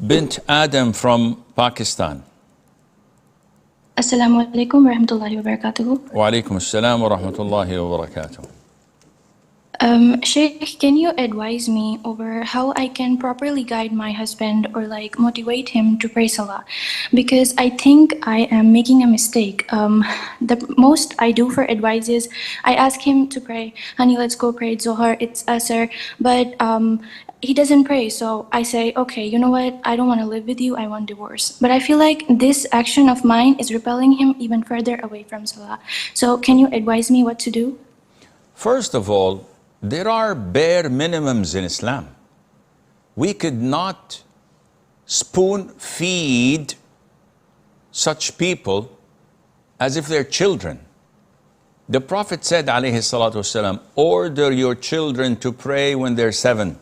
bint Adam from Pakistan. Assalamu alaikum wa rahmatullahi wa barakatuh. Wa alaikum assalam wa rahmatullahi wa barakatuh. Sheikh, can you advise me over how I can properly guide my husband or motivate him to pray Salah? Because I think I am making a mistake. The most I do for advice is I ask him to pray, honey, let's go pray Zohar, it's Asr, but he doesn't pray. So I say, okay, you know what? I don't want to live with you. I want divorce. But I feel like this action of mine is repelling him even further away from Salah. So can you advise me what to do? First of all, there are bare minimums in Islam. We could not spoon feed such people as if they're children. The Prophet said, alayhi salatu wasalam, order your children to pray when they're 7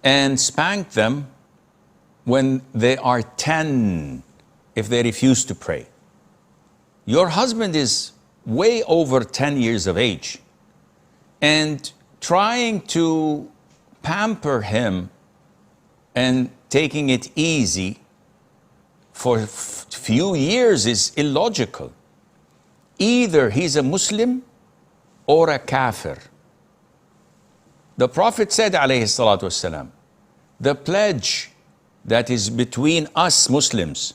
and spank them when they are 10 if they refuse to pray. Your husband is way over 10 years of age, and trying to pamper him and taking it easy for few years is illogical. Either he's a Muslim or a kafir. The Prophet said, alayhi salatu wasalam, the pledge that is between us Muslims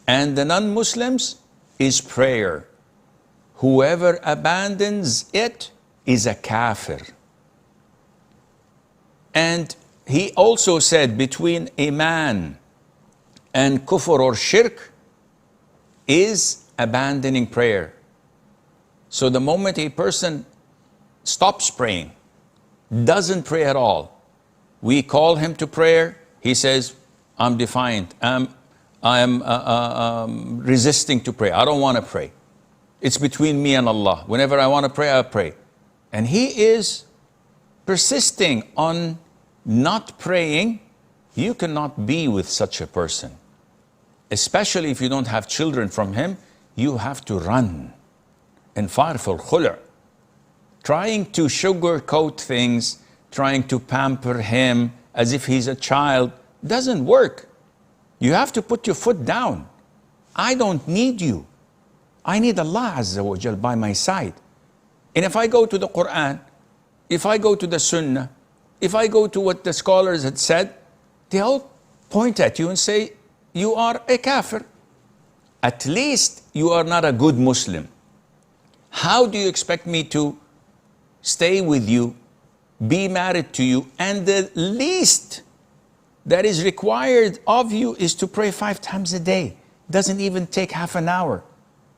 and the non-Muslims is prayer. Whoever abandons it is a kafir. And he also said between iman and kufr or shirk is abandoning prayer. So the moment a person stops praying, doesn't pray at all, we call him to prayer, he says, I'm defiant, I'm resisting to pray, I don't want to pray. It's between me and Allah. Whenever I want to pray, I pray. And he is persisting on not praying. You cannot be with such a person. Especially if you don't have children from him, you have to run and fire for khul'. Trying to sugarcoat things, trying to pamper him as if he's a child, doesn't work. You have to put your foot down. I don't need you. I need Allah Azza wa Jal by my side. And if I go to the Quran, if I go to the Sunnah, if I go to what the scholars had said, they all point at you and say, you are a kafir. At least you are not a good Muslim. How do you expect me to stay with you, be married to you, and the least that is required of you is to pray 5 times a day? Doesn't even take half an hour.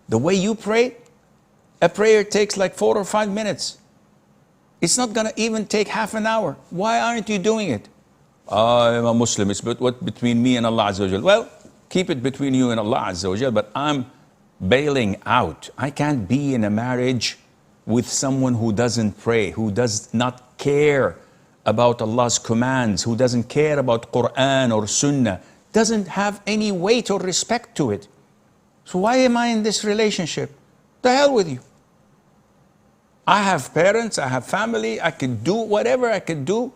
The way you pray, a prayer takes like 4 or 5 minutes. It's not going to even take half an hour. Why aren't you doing it? I'm a Muslim. It's between me and Allah Azza wa Jal. Well, keep it between you and Allah Azza wa Jal, but I'm bailing out. I can't be in a marriage with someone who doesn't pray, who does not care about Allah's commands, who doesn't care about Quran or Sunnah, doesn't have any weight or respect to it. So why am I in this relationship? The hell with you. I have parents, I have family, I could do whatever I could do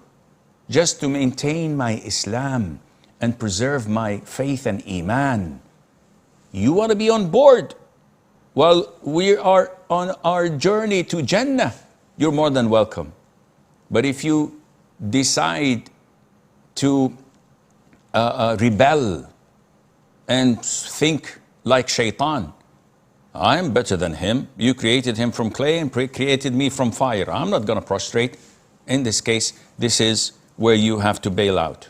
just to maintain my Islam and preserve my faith and iman. You want to be on board? Well, we are on our journey to Jannah. You're more than welcome. But if you decide to rebel and think like shaitan, I'm better than him. You created him from clay and created me from fire. I'm not going to prostrate. In this case, this is where you have to bail out.